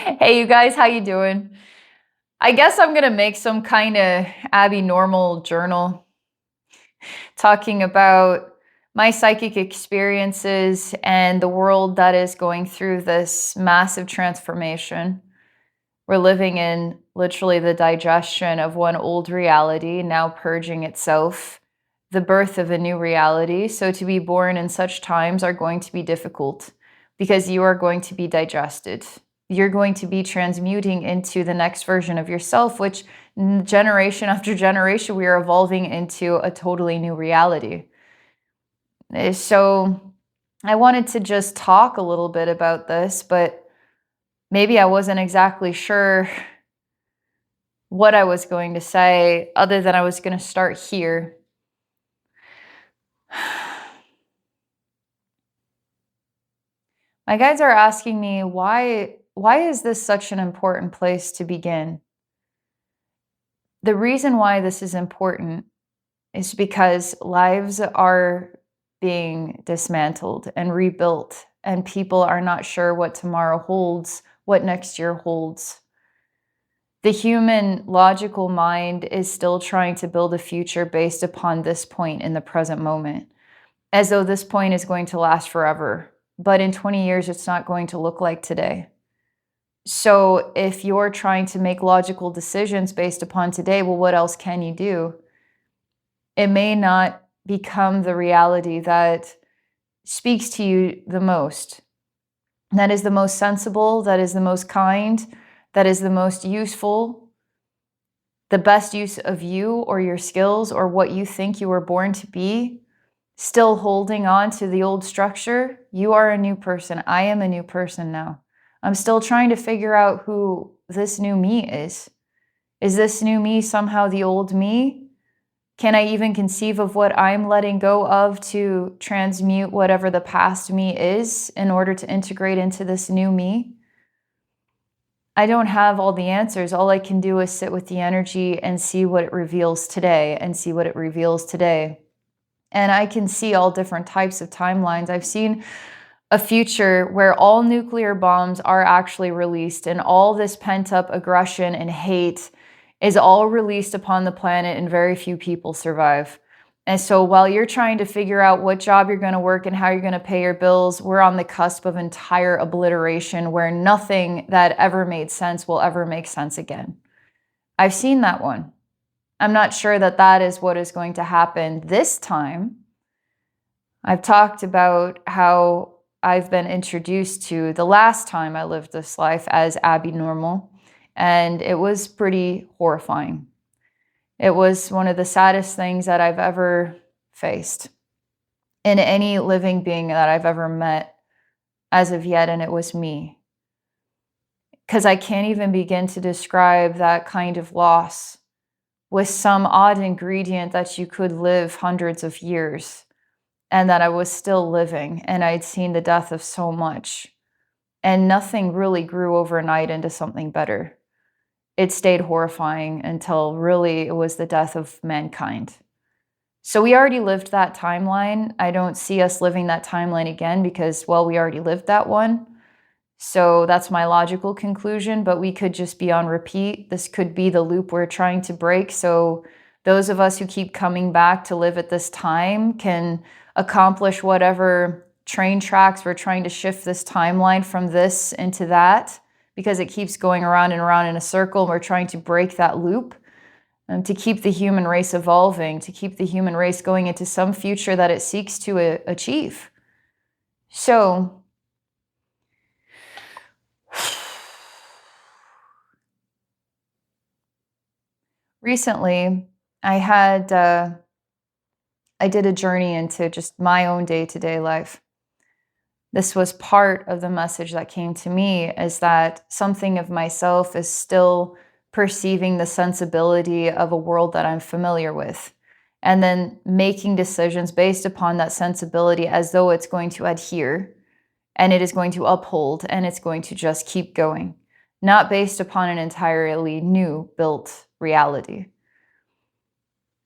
Hey, you guys, how you doing? I guess I'm gonna make some kind of Abby normal journal talking about my psychic experiences and the world that is going through this massive transformation. We're living in literally the digestion of one old reality, now purging itself, the birth of a new reality. So to be born in such times are going to be difficult because you are going to be digested. You're going to be transmuting into the next version of yourself, which generation after generation, we are evolving into a totally new reality. So I wanted to just talk a little bit about this, but maybe I wasn't exactly sure what I was going to say, other than I was going to start here. My guides are asking me why is this such an important place to begin? The reason why this is important is because lives are being dismantled and rebuilt, and people are not sure what tomorrow holds, what next year holds. The human logical mind is still trying to build a future based upon this point in the present moment, as though this point is going to last forever. But in 20 years, it's not going to look like today. So if you're trying to make logical decisions based upon today, well, what else can you do? It may not become the reality that speaks to you the most, that is the most sensible, that is the most kind, that is the most useful, the best use of you or your skills or what you think you were born to be. Still holding on to the old structure, you are a new person. I am a new person now. I'm still trying to figure out who this new me is. Is this new me somehow the old me? Can I even conceive of what I'm letting go of to transmute whatever the past me is in order to integrate into this new me? I don't have all the answers. All I can do is sit with the energy and see what it reveals today and see what it reveals today. And I can see all different types of timelines. I've seen a future where all nuclear bombs are actually released and all this pent-up aggression and hate is all released upon the planet and very few people survive. And so while you're trying to figure out what job you're going to work and how you're going to pay your bills, we're on the cusp of entire obliteration where nothing that ever made sense will ever make sense again. I've seen that one. I'm not sure that that is what is going to happen this time. I've talked about how I've been introduced to the last time I lived this life as Abbey normal, and it was pretty horrifying. It was one of the saddest things that I've ever faced in any living being that I've ever met as of yet, and it was me. Because I can't even begin to describe that kind of loss with some odd ingredient that you could live hundreds of years and that I was still living and I'd seen the death of so much and nothing really grew overnight into something better. It stayed horrifying until really it was the death of mankind. So we already lived that timeline. I don't see us living that timeline again because, well, we already lived that one. So that's my logical conclusion, but we could just be on repeat. This could be the loop we're trying to break. So those of us who keep coming back to live at this time can accomplish whatever train tracks we're trying to shift this timeline from this into that, because it keeps going around and around in a circle. And we're trying to break that loop to keep the human race evolving, to keep the human race going into some future that it seeks to achieve. So recently, I did a journey into just my own day-to-day life. This was part of the message that came to me, is that something of myself is still perceiving the sensibility of a world that I'm familiar with, and then making decisions based upon that sensibility as though it's going to adhere, and it is going to uphold, and it's going to just keep going, not based upon an entirely new built reality.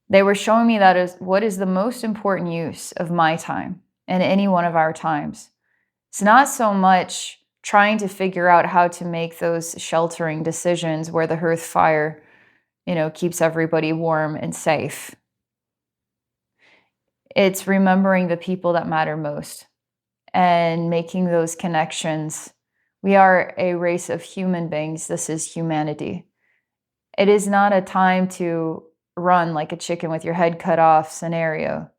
They were showing me that is what is the most important use of my time and any one of our times. It's not so much trying to figure out how to make those sheltering decisions where the hearth fire, keeps everybody warm and safe. It's remembering the people that matter most and making those connections. We are a race of human beings. This is humanity. It is not a time to run like a chicken with your head cut off scenario,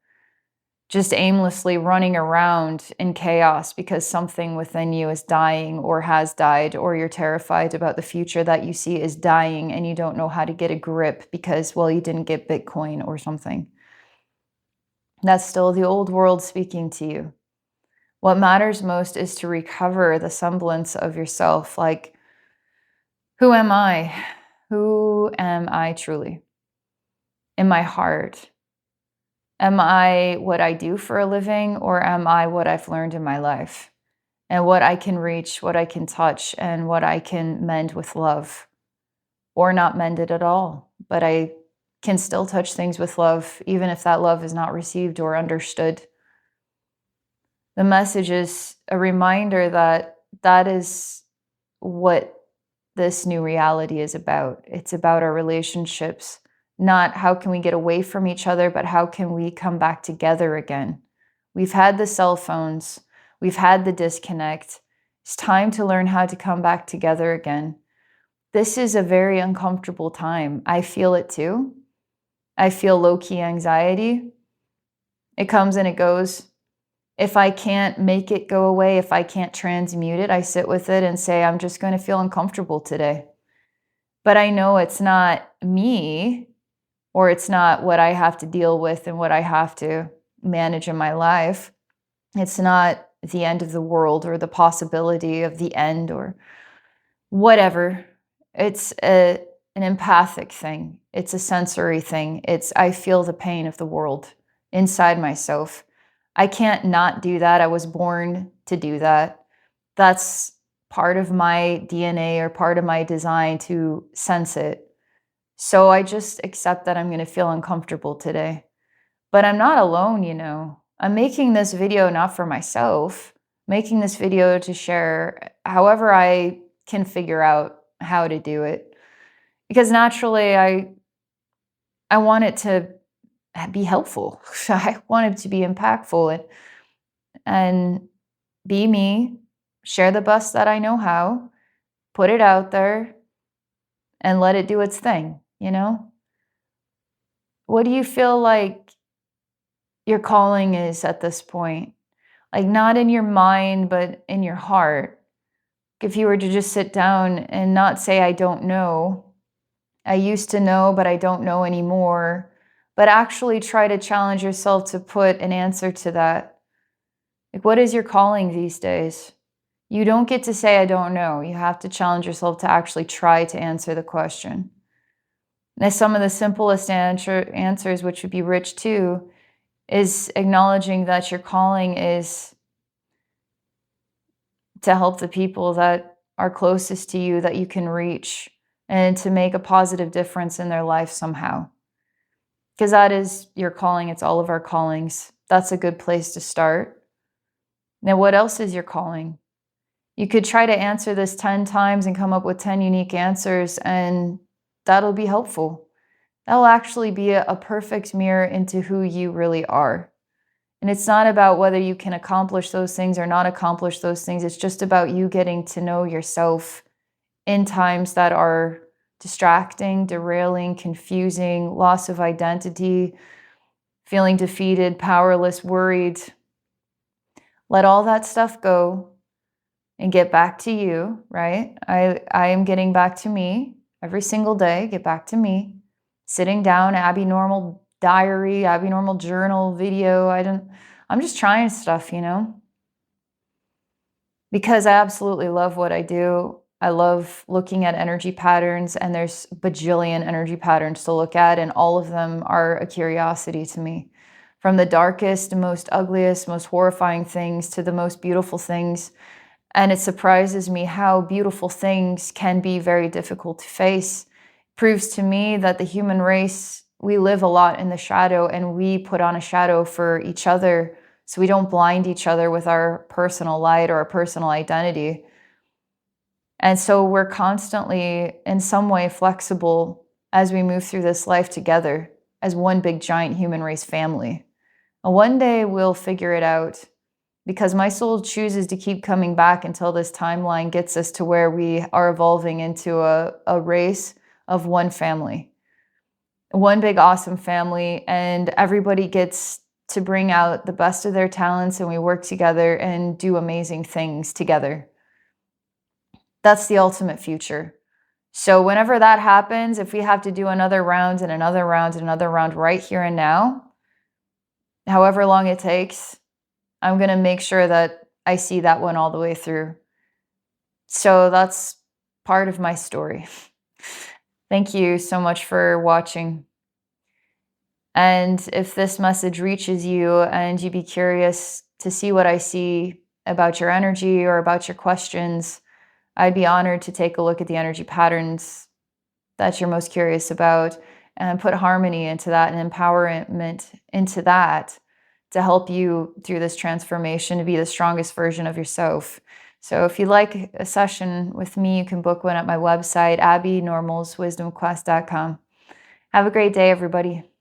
just aimlessly running around in chaos because something within you is dying or has died, or you're terrified about the future that you see is dying and you don't know how to get a grip because, well, you didn't get Bitcoin or something. That's still the old world speaking to you. What matters most is to recover the semblance of yourself. Like, who am I? Who am I truly? In my heart? Am I what I do for a living, or am I what I've learned in my life? And what I can reach, what I can touch, and what I can mend with love, or not mend it at all. But I can still touch things with love, even if that love is not received or understood. The message is a reminder that that is what this new reality is about. It's about our relationships, not how can we get away from each other, but how can we come back together again. We've had the cell phones, we've had the disconnect. It's time to learn how to come back together again. This is a very uncomfortable time. I feel it too. I feel low-key anxiety. It comes and it goes. If I can't make it go away, if I can't transmute it, I sit with it and say, I'm just going to feel uncomfortable today. But I know it's not me, or it's not what I have to deal with and what I have to manage in my life. It's not the end of the world or the possibility of the end or whatever. It's an empathic thing. It's a sensory thing. I feel the pain of the world inside myself. I can't not do that. I was born to do that. That's part of my DNA or part of my design to sense it. So I just accept that I'm going to feel uncomfortable today. But I'm not alone. I'm making this video not for myself, making this video to share however I can figure out how to do it. Because naturally, I want it to be helpful. I want it to be impactful and be me, share the best that I know how, put it out there, and let it do its thing, What do you feel like your calling is at this point? Like, not in your mind, but in your heart. If you were to just sit down and not say, I don't know, I used to know, but I don't know anymore, but actually try to challenge yourself to put an answer to that. Like, what is your calling these days? You don't get to say, I don't know. You have to challenge yourself to actually try to answer the question. Now, some of the simplest answers, which would be rich too, is acknowledging that your calling is to help the people that are closest to you that you can reach and to make a positive difference in their life somehow. Because that is your calling. It's all of our callings. That's a good place to start. Now, what else is your calling? You could try to answer this 10 times and come up with 10 unique answers, and that'll be helpful. That'll actually be a perfect mirror into who you really are. And it's not about whether you can accomplish those things or not accomplish those things. It's just about you getting to know yourself in times that are distracting, derailing, confusing, loss of identity, feeling defeated, powerless, worried. Let all that stuff go and get back to you, right? I am getting back to me every single day, get back to me. Sitting down, Abbey Normal diary, Abbey Normal journal, video. I'm just trying stuff, because I absolutely love what I do. I love looking at energy patterns, and there's bajillion energy patterns to look at, and all of them are a curiosity to me. From the darkest, most ugliest, most horrifying things to the most beautiful things. And it surprises me how beautiful things can be very difficult to face. Proves to me that the human race, we live a lot in the shadow, and we put on a shadow for each other so we don't blind each other with our personal light or our personal identity. And so we're constantly, in some way, flexible as we move through this life together as one big giant human race family. And one day we'll figure it out, because my soul chooses to keep coming back until this timeline gets us to where we are evolving into a race of one family, one big awesome family, and everybody gets to bring out the best of their talents, and we work together and do amazing things together. That's the ultimate future. So whenever that happens, if we have to do another round and another round and another round right here and now, however long it takes, I'm going to make sure that I see that one all the way through. So that's part of my story. Thank you so much for watching. And if this message reaches you and you'd be curious to see what I see about your energy or about your questions, I'd be honored to take a look at the energy patterns that you're most curious about and put harmony into that and empowerment into that to help you through this transformation to be the strongest version of yourself. So if you'd like a session with me, you can book one at my website, abbeynormalswisdomquest.com. Have a great day, everybody.